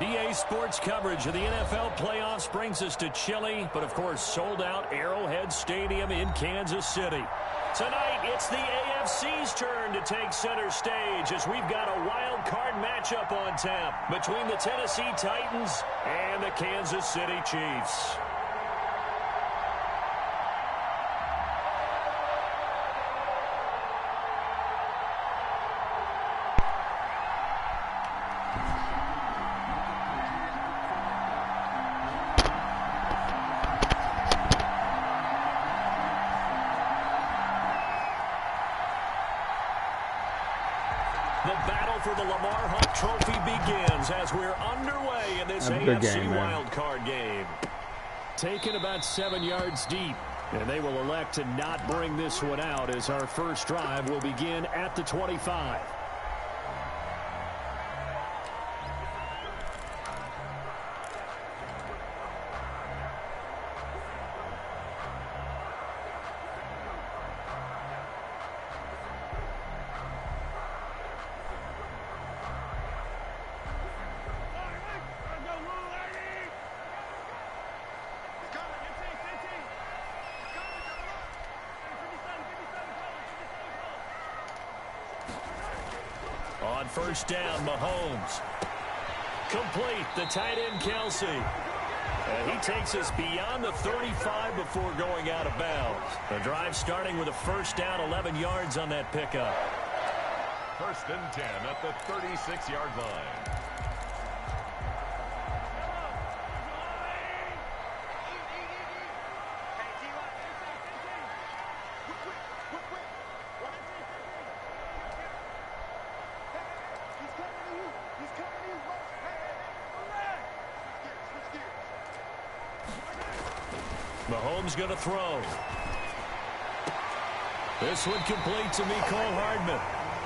EA Sports coverage of the NFL playoffs brings us to chilly, but of course sold-out Arrowhead Stadium in Kansas City. Tonight, it's the AFC's turn to take center stage as we've got a wild card matchup on tap between the Tennessee Titans and the Kansas City Chiefs. The battle for the Lamar Hunt Trophy begins as we're underway in this AFC wildcard game. Taken about 7 yards deep, and they will elect to not bring this one out as our first drive will begin at the 25. On first down, Mahomes. Complete, the tight end, Kelsey. And he takes us beyond the 35 before going out of bounds. The drive starting with a first down, 11 yards on that pickup. First and 10 at the 36-yard line. Mahomes going to throw. This one complete to Mecole Hardman.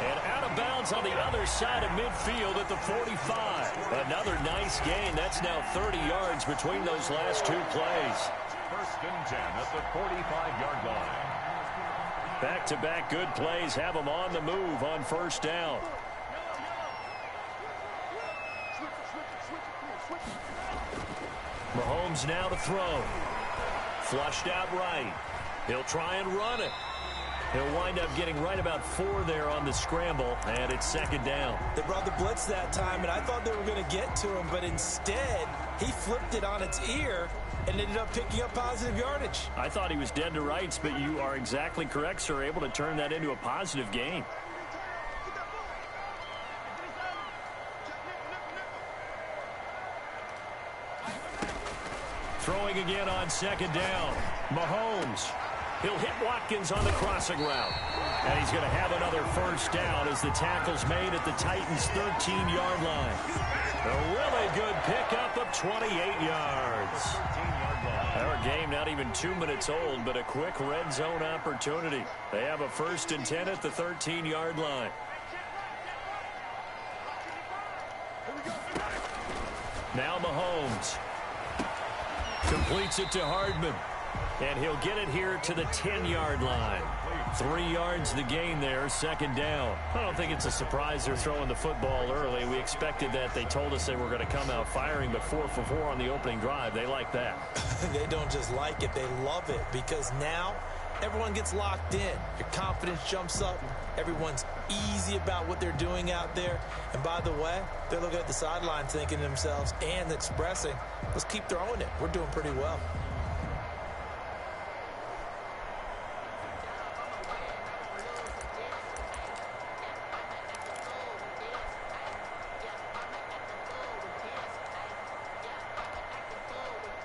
And out of bounds on the other side of midfield at the 45. Another nice gain. That's now 30 yards between those last two plays. First and 10 at the 45-yard line. Back-to-back good plays have them on the move on first down. Mahomes now to throw. Flushed out right. He'll try and run it. He'll wind up getting right about 4 there on the scramble, and it's second down. They brought the blitz that time, and I thought they were going to get to him, but instead he flipped it on its ear and ended up picking up positive yardage. I thought he was dead to rights, but you are exactly correct, sir, able to turn that into a positive gain. Throwing again on second down. Mahomes. He'll hit Watkins on the crossing route. And he's going to have another first down as the tackle's made at the Titans' 13-yard line. A really good pickup of 28 yards. Our game not even 2 minutes old, but a quick red zone opportunity. They have a first and 10 at the 13-yard line. Now Mahomes. Completes it to Hardman. And he'll get it here to the 10-yard line. 3 yards the gain there, second down. I don't think it's a surprise they're throwing the football early. We expected that. They told us they were going to come out firing, but 4 for 4 on the opening drive. They like that. They don't just like it, they love it, because now everyone gets locked in. Your confidence jumps up. Everyone's easy about what they're doing out there. And by the way, they're looking at the sideline thinking to themselves and expressing, let's keep throwing it. We're doing pretty well.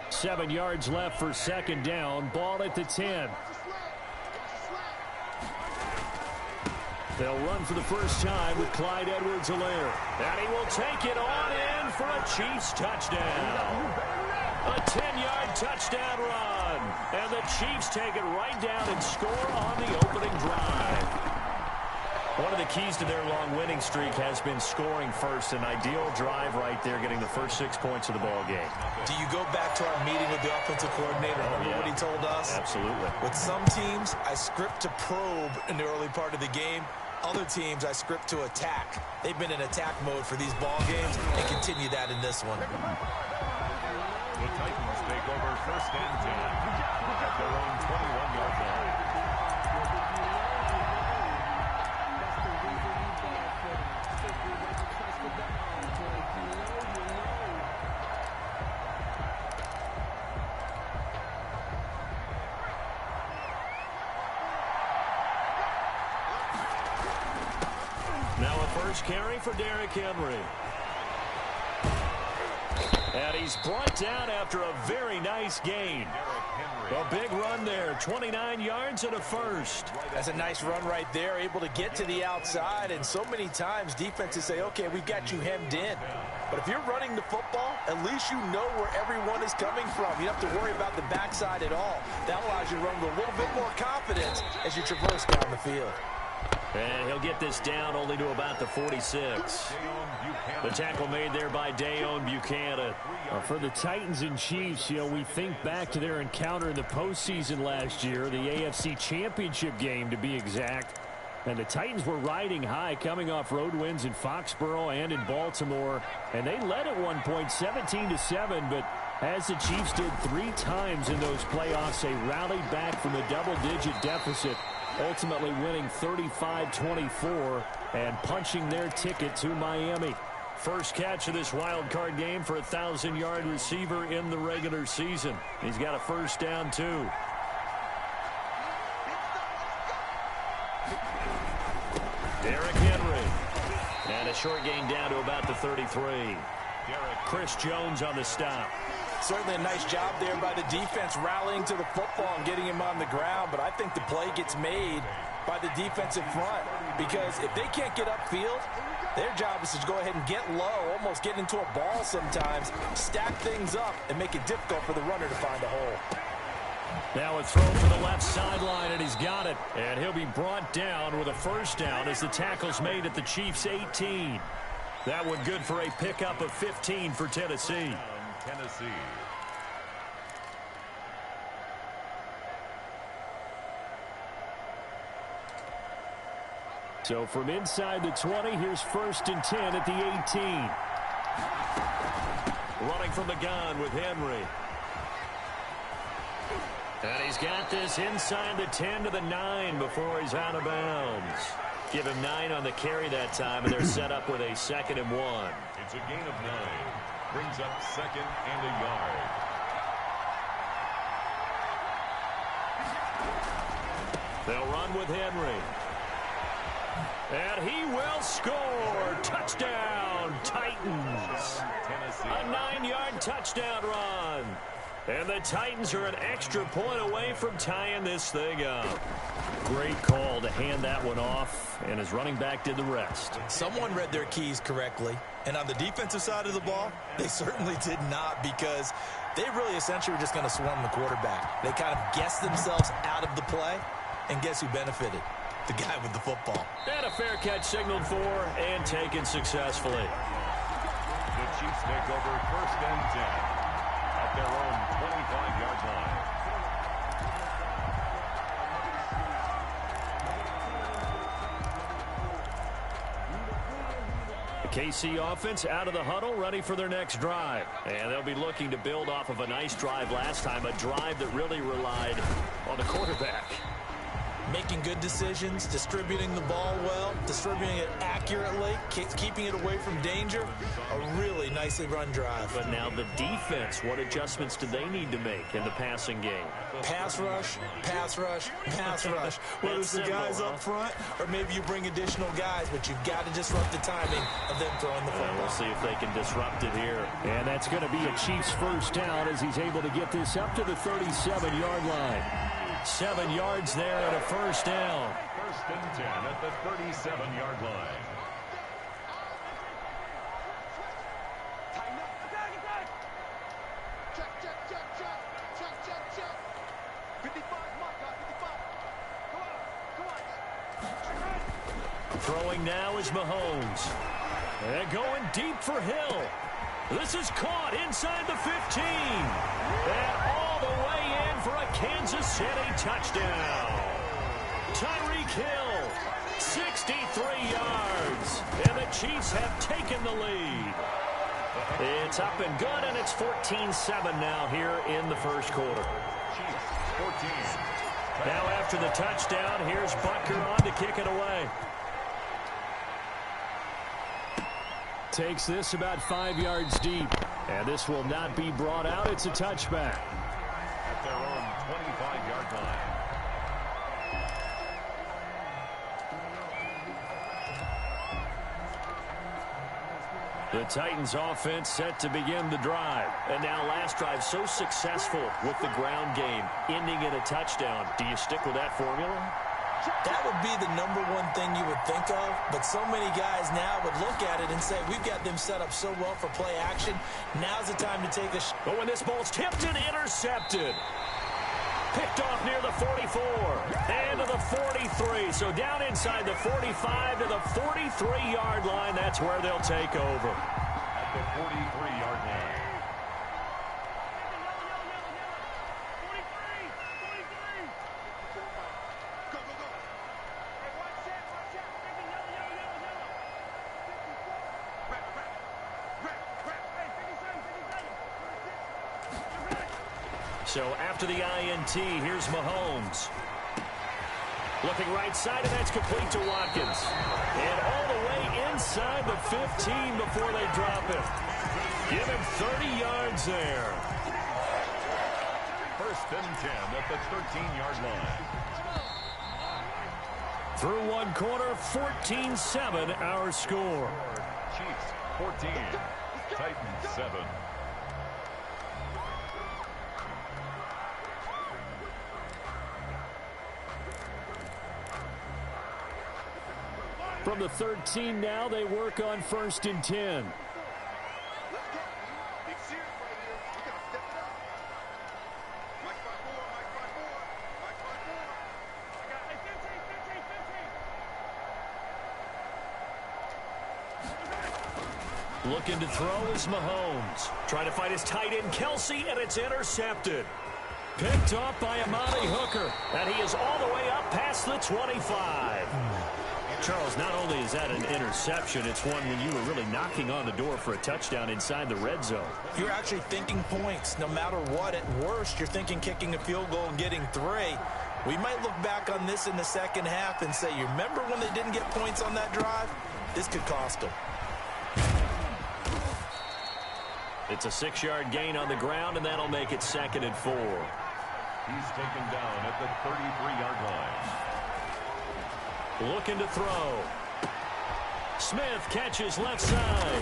Seven yards left for second down. Ball at the 10. They'll run for the first time with Clyde Edwards-Helaire. And he will take it on in for a Chiefs touchdown. A 10-yard touchdown run. And the Chiefs take it right down and score on the opening drive. One of the keys to their long winning streak has been scoring first. An ideal drive right there, getting the first 6 points of the ball game. Do you go back to our meeting with the offensive coordinator? Remember what he told us? Absolutely. With some teams, I script to probe in the early part of the game. Other teams I script to attack. They've been in attack mode for these ball games and continue that in this one. The Titans take over 1st and 10 at their own 21-yard line. Now a first carry for Derrick Henry. And he's brought down after a very nice gain. A big run there, 29 yards and a first. That's a nice run right there, able to get to the outside. And so many times defenses say, okay, we've got you hemmed in. But if you're running the football, at least you know where everyone is coming from. You don't have to worry about the backside at all. That allows you to run with a little bit more confidence as you traverse down the field. And he'll get this down only to about the 46. The tackle made there by Dayon Buchanan. For the Titans and Chiefs, we think back to their encounter in the postseason last year, the AFC Championship game to be exact. And the Titans were riding high, coming off road wins in Foxborough and in Baltimore. And they led at one point 17-7, but as the Chiefs did 3 times in those playoffs, they rallied back from a double-digit deficit, ultimately winning 35-24 and punching their ticket to Miami. First catch of this wild card game for a 1,000-yard receiver in the regular season. He's got a first down, too. Derrick Henry. And a short gain down to about the 33. Chris Jones on the stop. Certainly a nice job there by the defense rallying to the football and getting him on the ground. But I think the play gets made by the defensive front, because if they can't get upfield, their job is to go ahead and get low, almost get into a ball sometimes, stack things up, and make it difficult for the runner to find a hole. Now a throw for the left sideline, and he's got it. And he'll be brought down with a first down as the tackle's made at the Chiefs' 18. That one good for a pickup of 15 for Tennessee. Tennessee. So from inside the 20, here's 1st and 10 at the 18. Running from the gun with Henry. And he's got this inside the 10 to the 9 before he's out of bounds. Give him 9 on the carry that time, and they're set up with a 2nd and 1. It's a gain of 9. Brings up 2nd and a yard. They'll run with Henry. And he will score. Touchdown, Titans. A 9-yard touchdown run. And the Titans are an extra point away from tying this thing up. Great call to hand that one off, and his running back did the rest. Someone read their keys correctly, and on the defensive side of the ball, they certainly did not, because they really essentially were just going to swarm the quarterback. They kind of guessed themselves out of the play, and guess who benefited? The guy with the football. And a fair catch signaled for and taken successfully. The Chiefs take over 1st and 10 at their own 25-yard line. The KC offense out of the huddle, ready for their next drive. And they'll be looking to build off of a nice drive last time, a drive that really relied on the quarterback. Making good decisions, distributing the ball well, distributing it accurately, keeping it away from danger. A really nicely run drive. But now the defense, what adjustments do they need to make in the passing game? Pass rush, pass rush, pass rush. Whether it's the guys up front or maybe you bring additional guys, but you've got to disrupt the timing of them throwing the football. We'll see if they can disrupt it here. And that's going to be a Chiefs first down as he's able to get this up to the 37-yard line. 7 yards there and a first down. 1st and 10 at the 37-yard line. Throwing now is Mahomes. And going deep for Hill. This is caught inside the 15. And all the way in for a Kansas City touchdown. Tyreek Hill, 63 yards. And the Chiefs have taken the lead. It's up and good, and it's 14-7 now here in the first quarter. Chiefs 14. Now after the touchdown, here's Butker on to kick it away. Takes this about 5 yards deep. And this will not be brought out. It's a touchback. At their own 25-yard line. The Titans offense set to begin the drive. And now last drive so successful with the ground game, ending in a touchdown. Do you stick with that formula? That would be the number one thing you would think of, but so many guys now would look at it and say, we've got them set up so well for play action. Now's the time to take a But when this ball's tipped and intercepted. Picked off near the 44 and to the 43. So down inside the 45 to the 43-yard line. That's where they'll take over. At the 43-yard line. So after the INT, here's Mahomes. Looking right side, and that's complete to Watkins. And all the way inside the 15 before they drop him. Give him 30 yards there. First and 10 at the 13-yard line. Through one quarter, 14-7 our score. Chiefs 14. Titans 7. From the 13 now, they work on 1st and 10. Looking to throw is Mahomes. Trying to find his tight end, Kelsey, and it's intercepted. Picked off by Amani Hooker. And he is all the way up past the 25. Charles, not only is that an interception, it's one when you were really knocking on the door for a touchdown inside the red zone. You're actually thinking points. No matter what, at worst, you're thinking kicking a field goal and getting 3. We might look back on this in the second half and say, you remember when they didn't get points on that drive? This could cost them. It's a 6-yard gain on the ground, and that'll make it 2nd and 4. He's taken down at the 33-yard line. Looking to throw. Smith catches left side.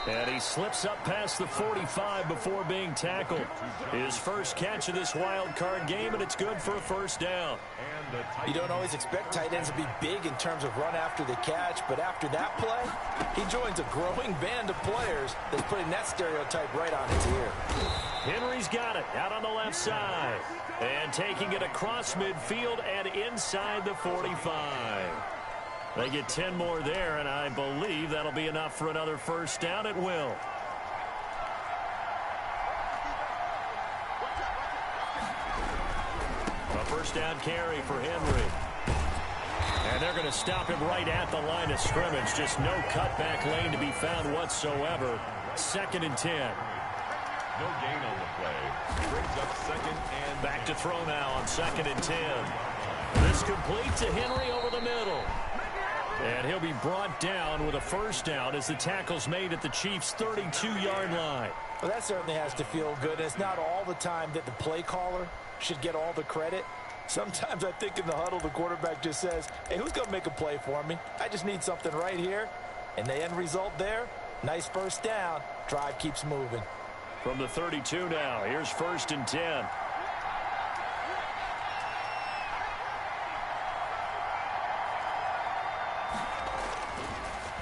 And he slips up past the 45 before being tackled. His first catch of this wild card game, and it's good for a first down. You don't always expect tight ends to be big in terms of run after the catch, but after that play, he joins a growing band of players that's putting that stereotype right on his ear. Henry's got it out on the left side. And taking it across midfield and inside the 45. They get 10 more there, and I believe that'll be enough for another first down. It will. A first down carry for Henry. And they're going to stop him right at the line of scrimmage. Just no cutback lane to be found whatsoever. 2nd and 10. No gain on the play. Brings up 2nd and... Back to throw now on 2nd and 10. This complete to Henry over the middle. And he'll be brought down with a first down as the tackle's made at the Chiefs' 32-yard line. Well, that certainly has to feel good. It's not all the time that the play caller should get all the credit. Sometimes I think in the huddle, the quarterback just says, hey, who's going to make a play for me? I just need something right here. And the end result there, nice first down. Drive keeps moving. From the 32 now, here's 1st and 10.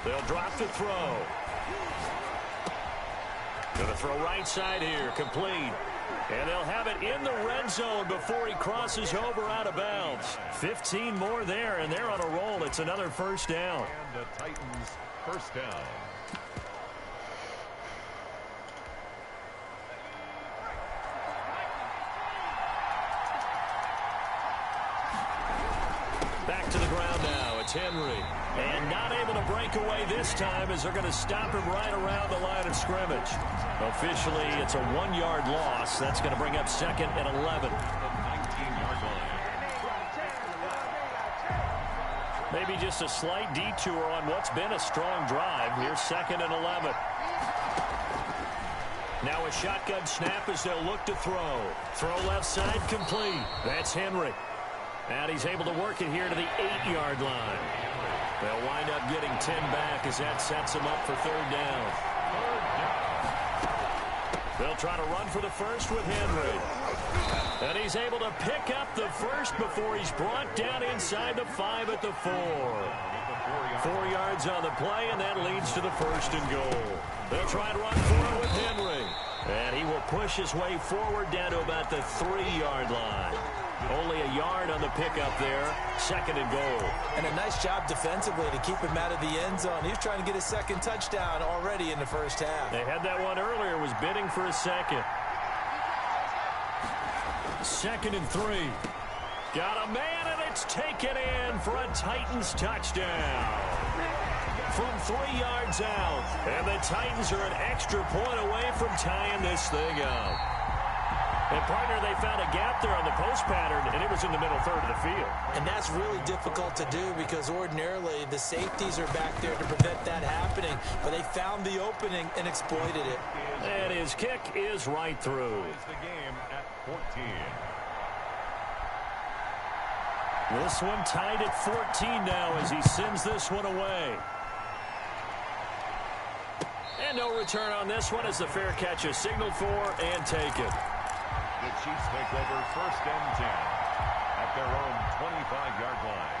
They'll drop the throw. Gonna throw right side here, complete. And they'll have it in the red zone before he crosses over out of bounds. 15 more there, and they're on a roll. It's another first down. And the Titans first down. It's Henry. And not able to break away this time as they're going to stop him right around the line of scrimmage. Officially, it's a 1-yard loss. That's going to bring up 2nd and 11. Maybe just a slight detour on what's been a strong drive. Here's 2nd and 11. Now a shotgun snap as they'll look to throw. Throw left side complete. That's Henry. And he's able to work it here to the 8-yard line. They'll wind up getting 10 back as that sets them up for 3rd down. They'll try to run for the first with Henry. And he's able to pick up the first before he's brought down inside the 5 at the 4. 4 yards on the play, and that leads to the 1st and goal. They'll try and run for it with Henry. And he will push his way forward down to about the 3-yard line. Only a yard on the pickup there. 2nd and goal. And a nice job defensively to keep him out of the end zone. He's trying to get his 2nd touchdown already in the first half. They had that one earlier, was bidding for a 2nd. 2nd and 3. Got a man, and it's taken in for a Titans touchdown. From 3 yards out. And the Titans are an extra point away from tying this thing up. And, partner, they found a gap there on the post pattern, and it was in the middle 3rd of the field. And that's really difficult to do because ordinarily the safeties are back there to prevent that happening. But they found the opening and exploited it. And his kick is right through. The game at 14. This one tied at 14 now as he sends this one away. And no return on this one as the fair catch is signaled for and taken. The Chiefs take over 1st and 10 at their own 25-yard line.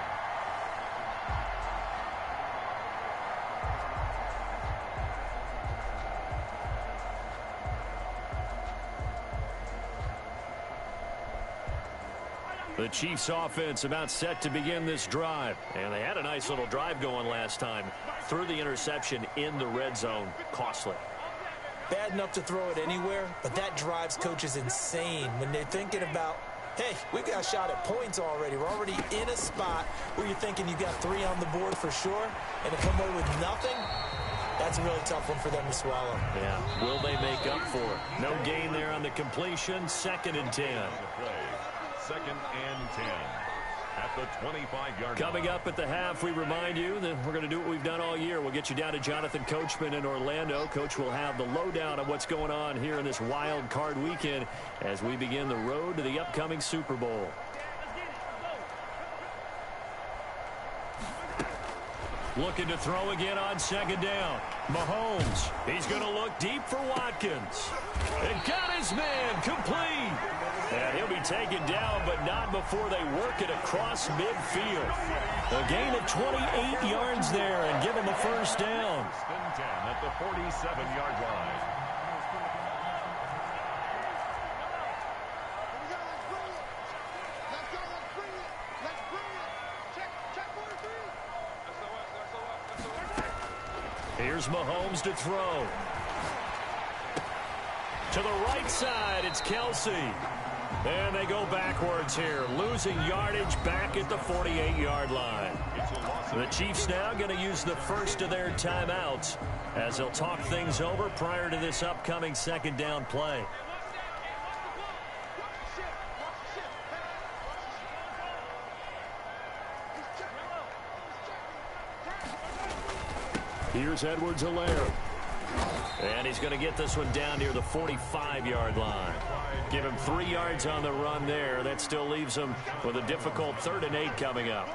The Chiefs offense about set to begin this drive. And they had a nice little drive going last time. Threw the interception in the red zone. Costly. Bad enough to throw it anywhere, but that drives coaches insane when they're thinking about, hey, we've got a shot at points already. We're already in a spot where you're thinking you've got 3 on the board for sure, and to come away with nothing, that's a really tough one for them to swallow. Yeah, will they make up for it? No gain there on the completion. 2nd and 10. 2nd and 10 at the 25-yard line. Coming up at the half, we remind you that we're going to do what we've done all year. We'll get you down to Jonathan Coachman in Orlando. Coach will have the lowdown on what's going on here in this wild card weekend as we begin the road to the upcoming Super Bowl. Looking to throw again on 2nd down. Mahomes, he's going to look deep for Watkins. And got his man complete. And he'll be taken down, but not before they work it across midfield. A gain of 28 yards there and give him a 1st down. 1st and 10 at the 47-yard line. Here's Mahomes to throw. To the right side, it's Kelsey. And they go backwards here, losing yardage back at the 48-yard line. The Chiefs now going to use the first of their timeouts as they'll talk things over prior to this upcoming 2nd down play. Here's Edwards-Helaire. And he's going to get this one down near the 45-yard line. Give him 3 yards on the run there. That still leaves him with a difficult 3rd and 8 coming up.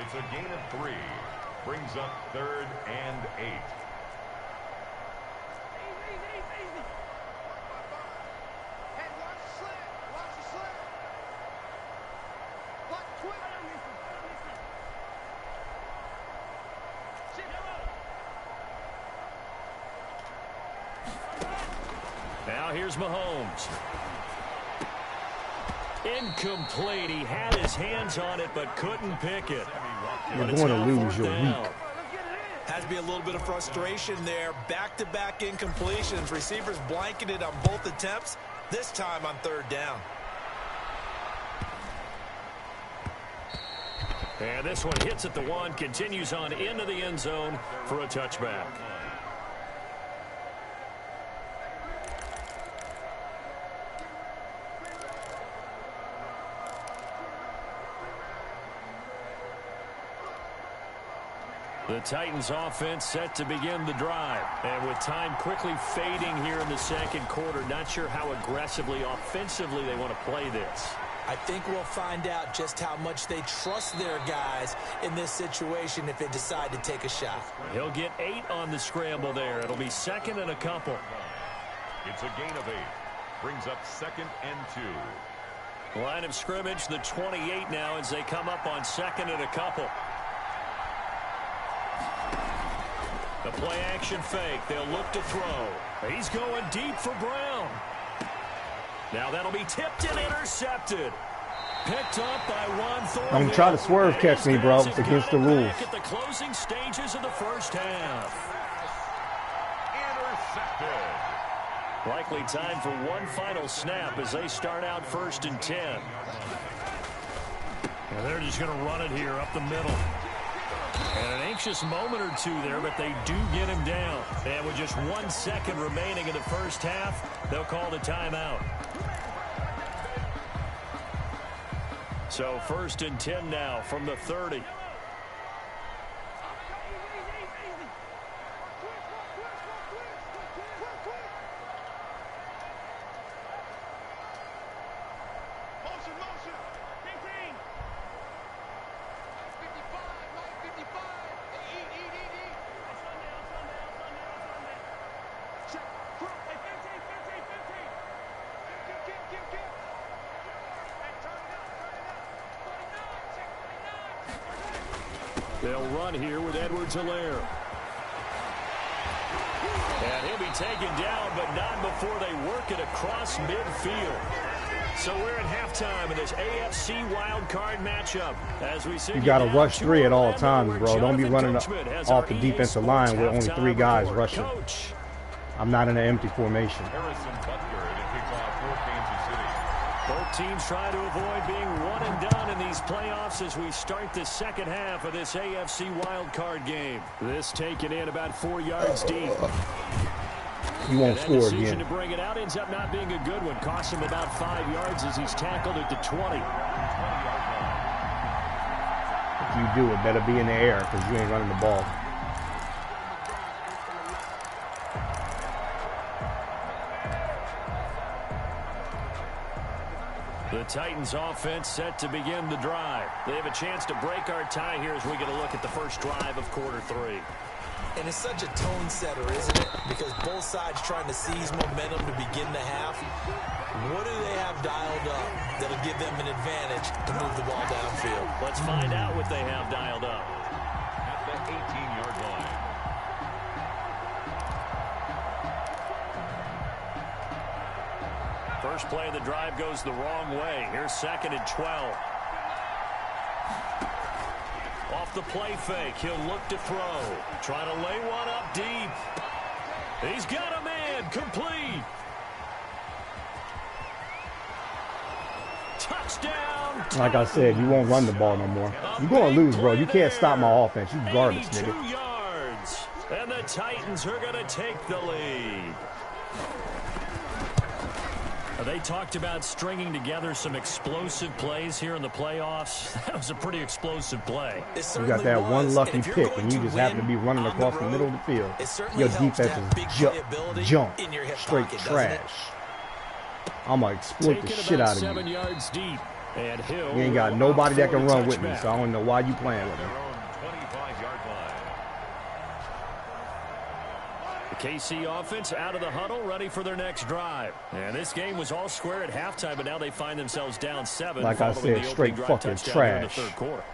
It's a gain of 3. Brings up 3rd and 8. Now here's Mahomes. Incomplete. He had his hands on it but couldn't pick it. You're going to lose your week. Has to be a little bit of frustration there. Back-to-back incompletions. Receivers blanketed on both attempts, this time on 3rd down. And this one hits at the 1, continues on into the end zone for a touchback. The Titans offense set to begin the drive. And with time quickly fading here in the second quarter, not sure how aggressively, offensively they want to play this. I think we'll find out just how much they trust their guys in this situation if they decide to take a shot. He'll get 8 on the scramble there. It'll be 2nd and a couple. It's a gain of 8. Brings up 2nd and 2. Line of scrimmage, the 28 now as they come up on 2nd and a couple. The play action fake. They'll look to throw. He's going deep for Brown. Now that'll be tipped and intercepted. Picked up by Juan Thornhill. Don't try to swerve catch me, bro. It's against the rules. At the closing stages of the first half. Intercepted. Likely time for one final snap as they start out 1st and 10. And they're just going to run it here up the middle. And an anxious moment or two there, but they do get him down. And with just 1 second remaining in the first half, they'll call the timeout. So 1st and 10 now from the 30. They'll run here with Edwards-Helaire. And he'll be taken down, but not before they work it across midfield. So we're at halftime in this AFC wildcard matchup. As we see, you got to rush 3 at all times, bro. Don't be running off the defensive line with only 3 guys rushing. I'm not in an empty formation. Both teams try to avoid being one and done in these playoffs as we start the second half of this AFC wildcard game. This taken in about 4 yards deep. You won't score decision again. To bring it out ends up not being a good one. Costs him about 5 yards as he's tackled at the 20. If you do, it better be in the air because you ain't running the ball. The Titans offense set to begin the drive. They have a chance to break our tie here as we get a look at the first drive of quarter 3. And it's such a tone setter, isn't it? Because both sides trying to seize momentum to begin the half. What do they have dialed up that'll give them an advantage to move the ball downfield? Let's find out what they have dialed up. At the 18-yard line. First play of the drive goes the wrong way. Here's 2nd and 12. Off the play fake, he'll look to throw. Trying to lay one up deep. He's got a man, complete. Touchdown. Like I said, you won't run the ball no more. You're going to lose, bro. You can't stop my offense. You garbage, nigga. 82 yards. And the Titans are going to take the lead. They talked about stringing together some explosive plays here in the playoffs. That was a pretty explosive play. You got that one lucky pick, and you just happen to be running across the middle of the field. Your defense is junk, straight trash. I'm going to exploit the shit out of you. 7 yards deep, and Hill you ain't got nobody that can run with me, so I don't know why you playing with him. The KC offense out of the huddle, ready for their next drive. And this game was all square at halftime, but now they find themselves down 7. Like I said, straight fucking trash.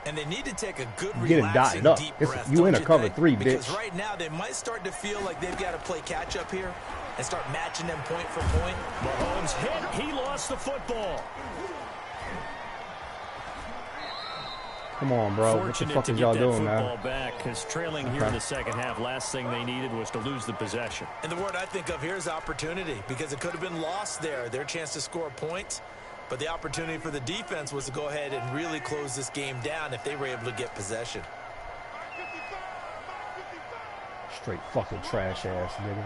And they need to take a good, relaxing, deep breath. You in a cover 3, bitch. Because right now they might start to feel like they've got to play catch up here and start matching them point for point. Mahomes hit. He lost the football. Come on, bro. What the fuck is y'all doing, man? Back, because trailing here in the second half, last thing they needed was to lose the possession. And the word I think of here is opportunity, because it could have been lost there. Their chance to score points. But the opportunity for the defense was to go ahead and really close this game down if they were able to get possession. Straight fucking trash ass nigga.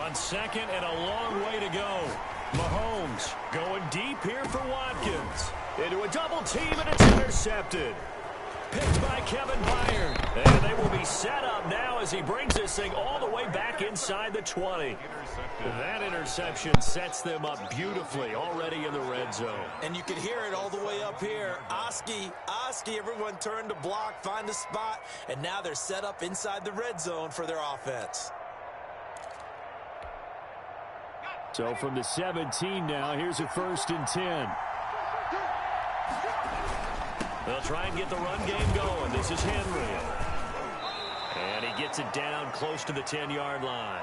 On second and a long way to go. Mahomes going deep here for Watkins. Into a double team, and it's intercepted. Picked by Kevin Byard. And they will be set up now as he brings this thing all the way back inside the 20. That interception sets them up beautifully already in the red zone. And you can hear it all the way up here. Oski, everyone turned to block, find a spot, and now they're set up inside the red zone for their offense. So from the 17 now, here's a 1st and 10. They'll try and get the run game going. This is Henry. And he gets it down close to the 10-yard line.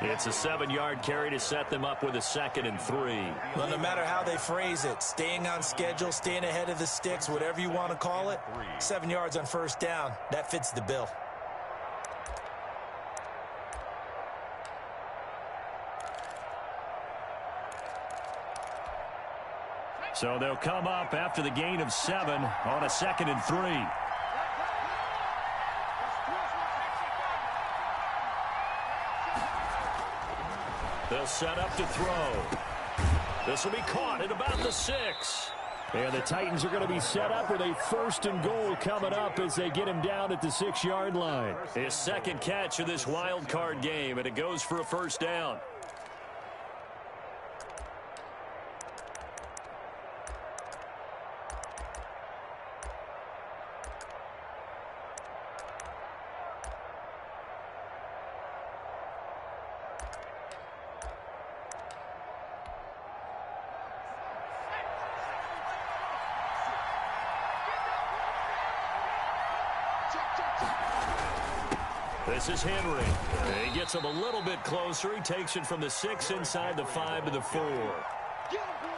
It's a 7-yard carry to set them up with a 2nd and 3. Well, no matter how they phrase it, staying on schedule, staying ahead of the sticks, whatever you want to call it, 7 yards on 1st down, that fits the bill. So they'll come up after the gain of 7 on a 2nd and 3. They'll set up to throw. This will be caught at about the 6. And the Titans are going to be set up with a 1st and goal coming up as they get him down at the 6-yard line. His 2nd catch of this wild card game, and it goes for a 1st down. This is Henry. He gets him a little bit closer. He takes it from the 6 inside the 5 to the 4.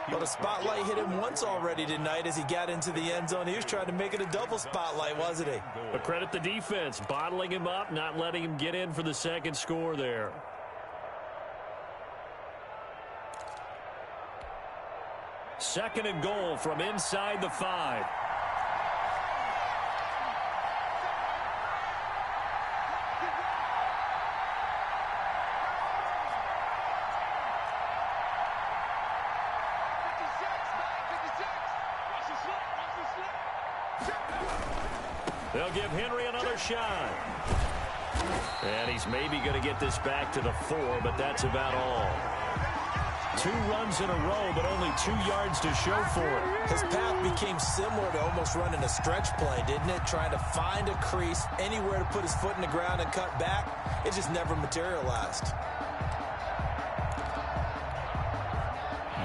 Well, the spotlight hit him once already tonight as he got into the end zone. He was trying to make it a double spotlight, wasn't he? But credit the defense, bottling him up, not letting him get in for the 2nd score there. Second and goal from inside the 5. They'll give Henry another shot. And he's maybe going to get this back to the 4, but that's about all. 2 runs in a row, but only 2 yards to show for it. His path became similar to almost running a stretch play, didn't it? Trying to find a crease, anywhere to put his foot in the ground and cut back. It just never materialized.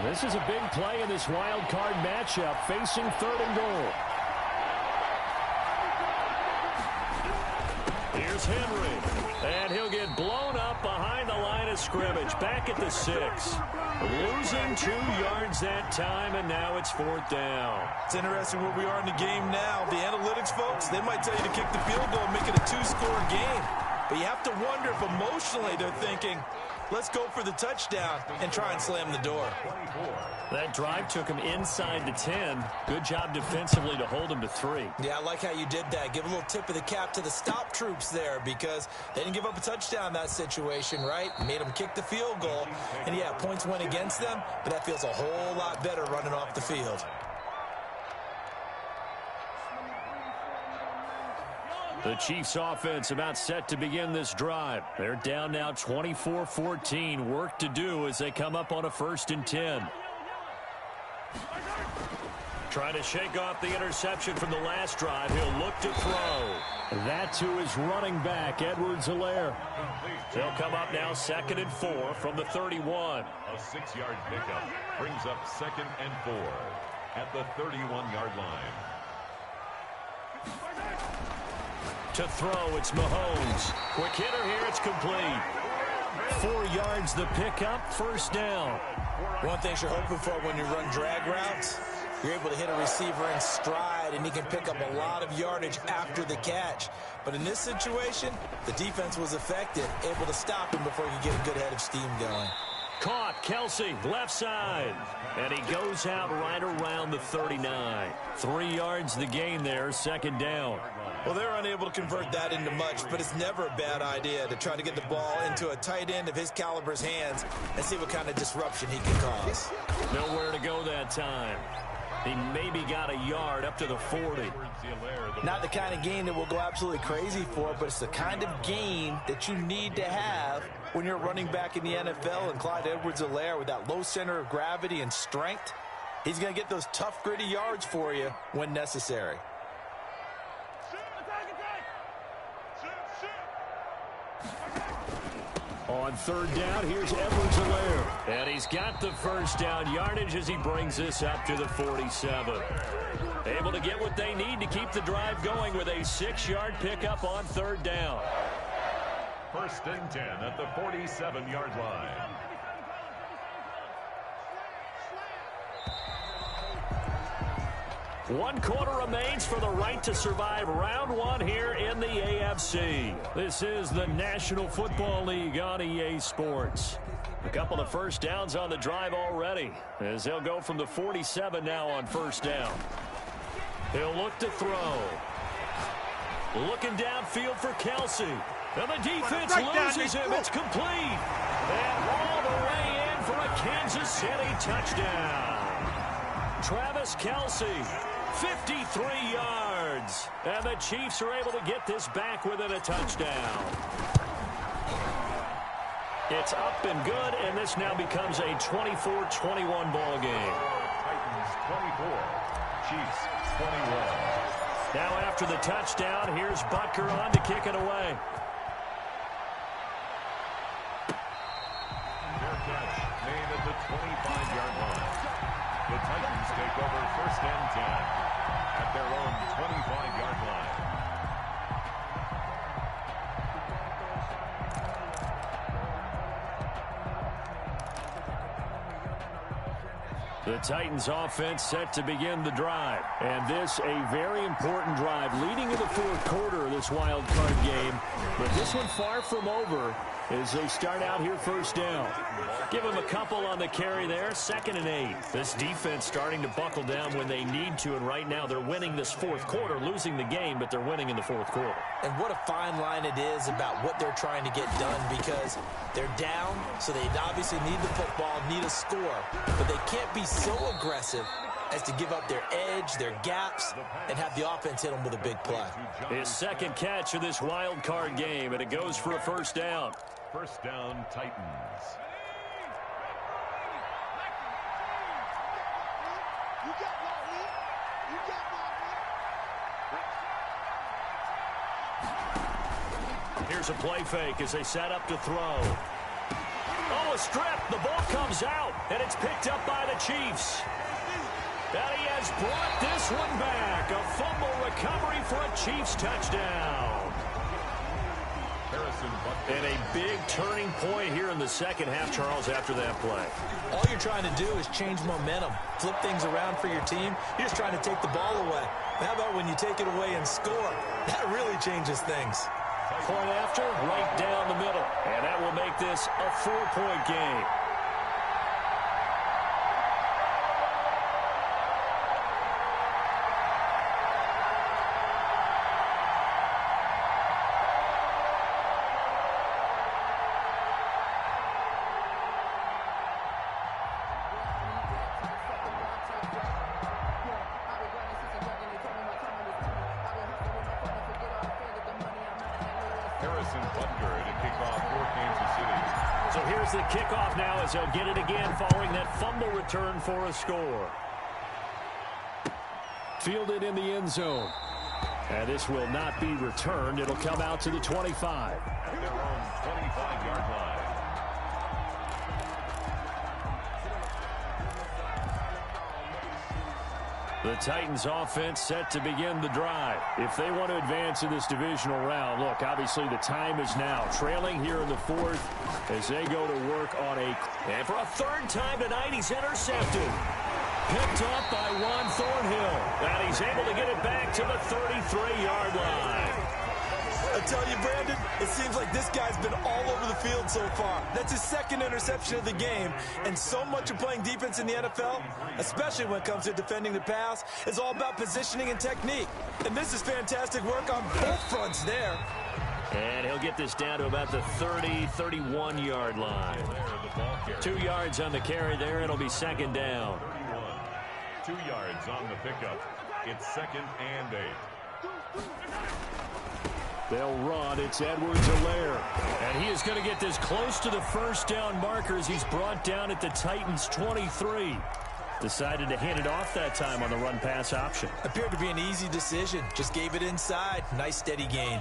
This is a big play in this wild card matchup, facing 3rd and goal. Here's Henry, and he'll get blown up behind the line of scrimmage, back at the 6. Losing 2 yards that time, and now it's 4th down. It's interesting where we are in the game now. The analytics folks, they might tell you to kick the field goal and make it a 2-score game. But you have to wonder if emotionally they're thinking, let's go for the touchdown and try and slam the door. That drive took him inside the 10. Good job defensively to hold him to 3. Yeah, I like how you did that. Give a little tip of the cap to the stop troops there because they didn't give up a touchdown in that situation, right? Made them kick the field goal. And, yeah, points went against them, but that feels a whole lot better running off the field. The Chiefs offense about set to begin this drive. They're down now 24-14. Work to do as they come up on a 1st and 10. Trying to shake off the interception from the last drive. He'll look to throw. That to his running back, Edwards-Helaire. They'll come up now 2nd and 4 from the 31. A 6-yard pickup brings up 2nd and 4 at the 31-yard line. To throw, it's Mahomes. Quick hitter here, it's complete. 4 yards the pickup, 1st down. One thing you're hoping for when you run drag routes, you're able to hit a receiver in stride, and he can pick up a lot of yardage after the catch. But in this situation, the defense was effective, able to stop him before he could get a good head of steam going. Caught. Kelsey, left side. And he goes out right around the 39. 3 yards the gain there, second down. Well, they're unable to convert that into much, but it's never a bad idea to try to get the ball into a tight end of his caliber's hands and see what kind of disruption he can cause. Nowhere to go that time. He maybe got a yard up to the 40. Not the kind of gain that we'll go absolutely crazy for, but it's the kind of gain that you need to have when you're running back in the NFL. And Clyde Edwards-Helaire, with that low center of gravity and strength, he's going to get those tough, gritty yards for you when necessary. On third down, here's Edwards-Helaire. And he's got the first down yardage as he brings this up to the 47. Able to get what they need to keep the drive going with a 6-yard pickup on third down. First and 10 at the 47-yard line. One quarter remains for the right to survive round one here in the AFC. This is the National Football League on EA Sports. A couple of first downs on the drive already, as they'll go from the 47 now on first down. He'll look to throw. Looking downfield for Kelsey. And the defense loses him. It's complete. And all the way in for a Kansas City touchdown. Travis Kelsey, 53 yards. And the Chiefs are able to get this back within a touchdown. It's up and good, and this now becomes a 24-21 ball game. Titans 24, Chiefs 21. Now after the touchdown, here's Butker on to kick it away. Their catch made at the 25-yard line. The Titans take over first and 10 at their own 25-yard line. The Titans offense set to begin the drive. And this a very important drive leading to the fourth quarter of this wild card game. But this one far from over as they start out here first down. Give them a couple on the carry there, 2nd and 8. This defense starting to buckle down when they need to, and right now they're winning this fourth quarter, losing the game, but they're winning in the fourth quarter. And what a fine line it is about what they're trying to get done, because they're down, so they obviously need the football, need a score, but they can't be so aggressive as to give up their edge, their gaps, and have the offense hit them with a big play. His second catch of this wild card game, and it goes for a first down. First down, Titans. Here's a play fake as they set up to throw. Oh, a strip. The ball comes out, and it's picked up by the Chiefs. And he has brought this one back. A fumble recovery for a Chiefs touchdown. And a big turning point here in the second half, Charles, after that play. All you're trying to do is change momentum, flip things around for your team. You're just trying to take the ball away. How about when you take it away and score? That really changes things. Point after, right down the middle. And that will make this a 4-point game. The kickoff now as they'll get it again following that fumble return for a score. Fielded in the end zone. And this will not be returned. It'll come out to the 25. At their own 25-yard line. The Titans offense set to begin the drive. If they want to advance in this divisional round, look, obviously the time is now. Trailing here in the fourth as they go to work on a... And for a third time tonight, he's intercepted. Picked up by Juan Thornhill. And he's able to get it back to the 33-yard line. I tell you, Brandon, it seems like this guy's been all over the field so far. That's his second interception of the game, and so much of playing defense in the NFL, especially when it comes to defending the pass, is all about positioning and technique. And this is fantastic work on both fronts there. And he'll get this down to about the 30-31-yard line. 2 yards on the carry there. It'll be second down. 2 yards on the pickup. It's 2nd and 8. They'll run. It's Edwards-Helaire. And he is going to get this close to the first down markers. He's brought down at the Titans' 23. Decided to hand it off that time on the run-pass option. Appeared to be an easy decision. Just gave it inside. Nice steady gain.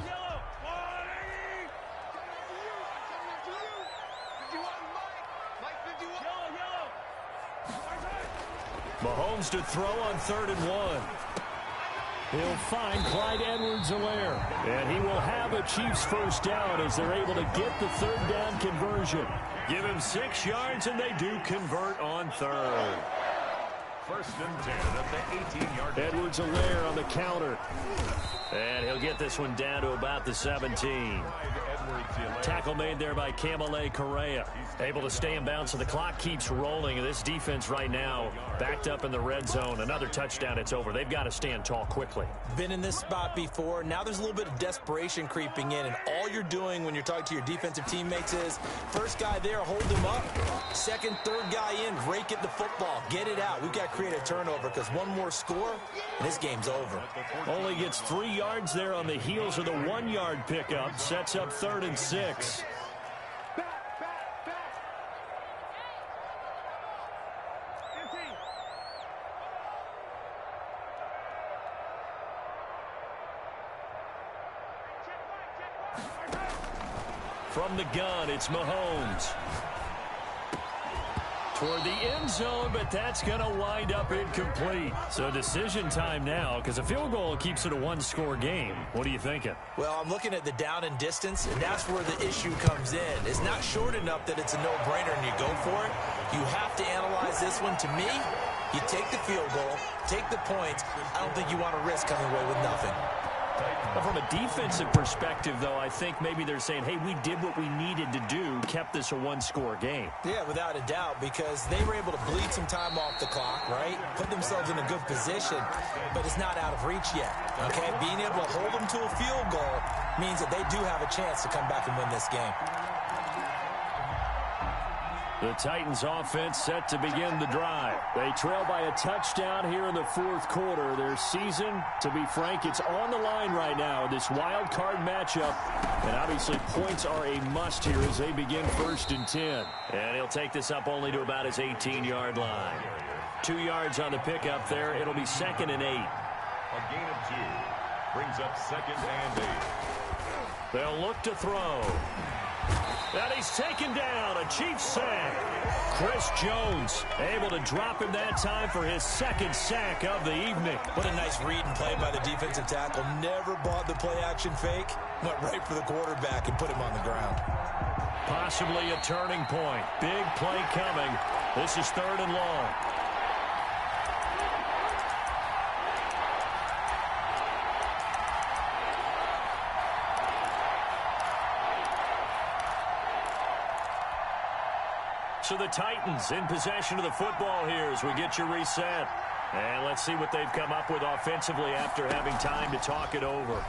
Mahomes to throw on 3rd and 1. He'll find Clyde Edwards-Helaire. And he will have a Chiefs first down as they're able to get the 3rd down conversion. Give him 6 yards, and they do convert on 3rd. 1st and 10 at the 18-yard line. Edwards-Helaire on the counter. And he'll get this one down to about the 17. Tackle made there by Kamale Correa. Able to stay in bounds, so the clock keeps rolling. And this defense right now backed up in the red zone. Another touchdown, it's over. They've got to stand tall quickly. Been in this spot before. Now there's a little bit of desperation creeping in. And all you're doing when you're talking to your defensive teammates is, first guy there, hold him up. Second, third guy in, rake at the football. Get it out. We've got to create a turnover because one more score, and this game's over. Only gets 3 yards there on the heels of the 1-yard pickup. Sets up 3rd and 6. From the gun, it's Mahomes. Toward the end zone, but that's going to wind up incomplete. So decision time now, because a field goal keeps it a 1-score game. What are you thinking? Well, I'm looking at the down and distance, and that's where the issue comes in. It's not short enough that it's a no-brainer and you go for it. You have to analyze this one. To me, you take the field goal, take the points. I don't think you want to risk coming away with nothing. Well, from a defensive perspective, though, I think maybe they're saying, hey, we did what we needed to do, kept this a 1-score game. Yeah, without a doubt, because they were able to bleed some time off the clock, right? Put themselves in a good position, but it's not out of reach yet, okay? Being able to hold them to a field goal means that they do have a chance to come back and win this game. The Titans offense set to begin the drive. They trail by a touchdown here in the 4th quarter. Their season, to be frank, it's on the line right now in this wild card matchup. And obviously points are a must here as they begin 1st and 10. And he'll take this up only to about his 18-yard line. 2 yards on the pickup there. It'll be 2nd and 8. A gain of 2 brings up 2nd and 8. They'll look to throw. And he's taken down, a Chiefs sack. Chris Jones able to drop him that time for his 2nd sack of the evening. What a nice read and play by the defensive tackle. Never bought the play-action fake. Went right for the quarterback and put him on the ground. Possibly a turning point. Big play coming. This is 3rd and long. So the Titans in possession of the football here as we get you reset. And let's see what they've come up with offensively after having time to talk it over.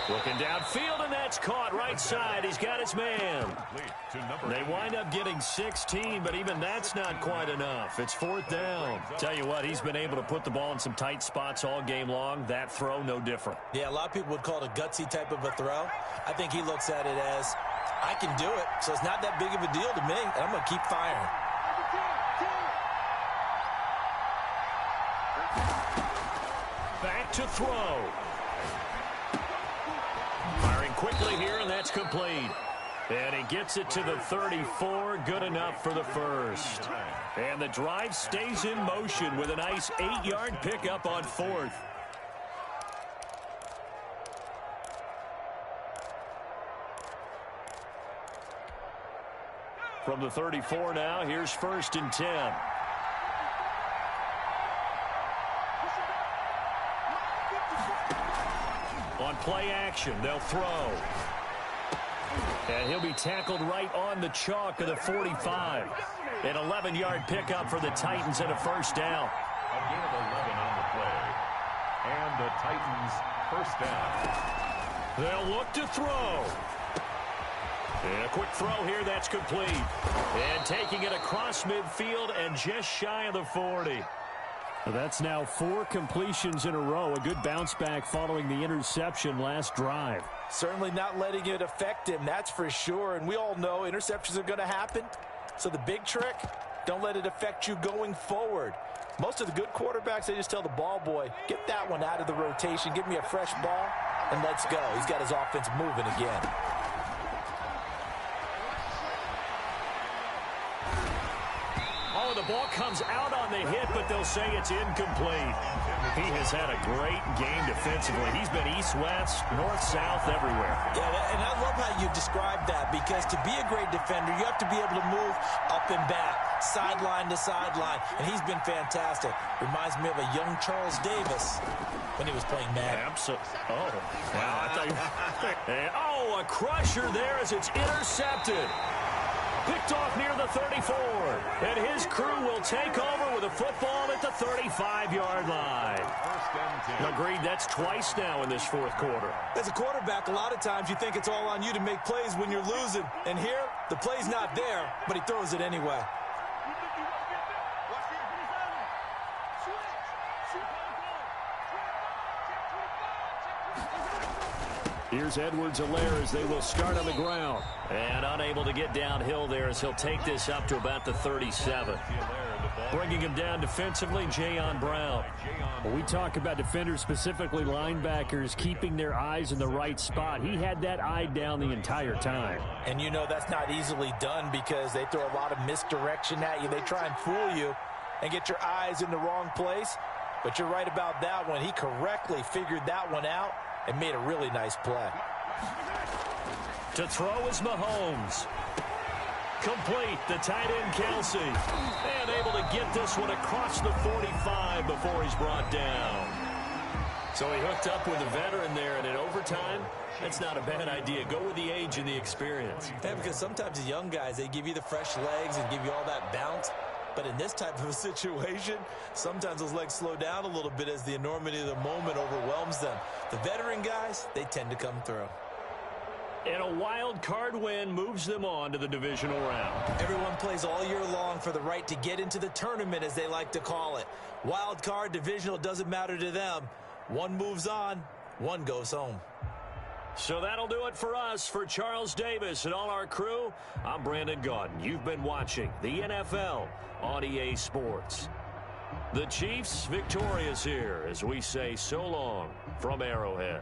Looking downfield, and that's caught right side. He's got his man. They wind up getting 16, but even that's not quite enough. It's 4th down. Tell you what, he's been able to put the ball in some tight spots all game long. That throw, no different. Yeah, a lot of people would call it a gutsy type of a throw. I think he looks at it as, I can do it, so it's not that big of a deal to me, and I'm going to keep firing. Back to throw. Firing quickly here, and that's complete. And he gets it to the 34, good enough for the first. And the drive stays in motion with a nice 8-yard pickup on 4th. From the 34 now, here's 1st and 10. On play action, they'll throw. And he'll be tackled right on the chalk of the 45. An 11-yard pickup for the Titans and a first down. A gain of 11 on the play. And the Titans first down. They'll look to throw. And a quick throw here, that's complete. And taking it across midfield and just shy of the 40. That's now 4 completions in a row. A good bounce back following the interception last drive. Certainly not letting it affect him, that's for sure. And we all know interceptions are going to happen. So the big trick, don't let it affect you going forward. Most of the good quarterbacks, they just tell the ball boy, get that one out of the rotation, give me a fresh ball, and let's go. He's got his offense moving again. Oh, the ball comes out on the hit, but they'll say it's incomplete. He has had a great game defensively. He's been east-west, north-south, everywhere. Yeah, and I love how you described that, because to be a great defender, you have to be able to move up and back, sideline to sideline, and he's been fantastic. Reminds me of a young Charles Davis when he was playing Madden. Absolutely. Oh, wow. I thought a crusher there as it's intercepted. Picked off near the 34, and his crew will take over with a football at the 35-yard line. Agreed, that's twice now in this fourth quarter. As a quarterback, a lot of times you think it's all on you to make plays when you're losing. And here, the play's not there, but he throws it anyway. Here's Edwards-Helaire as they will start on the ground. And unable to get downhill there as he'll take this up to about the 37. Bringing him down defensively, Jayon Brown. When we talk about defenders, specifically linebackers, keeping their eyes in the right spot, he had that eye down the entire time. And you know that's not easily done because they throw a lot of misdirection at you. They try and fool you and get your eyes in the wrong place. But you're right about that one. He correctly figured that one out and made a really nice play. To throw is Mahomes. Complete, the tight end Kelsey. And able to get this one across the 45 before he's brought down. So he hooked up with a veteran there, and in overtime, that's not a bad idea. Go with the age and the experience. Yeah, because sometimes the young guys, they give you the fresh legs and give you all that bounce. But in this type of a situation, sometimes those legs slow down a little bit as the enormity of the moment overwhelms them. The veteran guys, they tend to come through. And a wild card win moves them on to the divisional round. Everyone plays all year long for the right to get into the tournament, as they like to call it. Wild card, divisional, doesn't matter to them. One moves on, one goes home. So that'll do it for us. For Charles Davis and all our crew, I'm Brandon Gaudin. You've been watching the NFL on EA Sports. The Chiefs victorious here as we say so long from Arrowhead.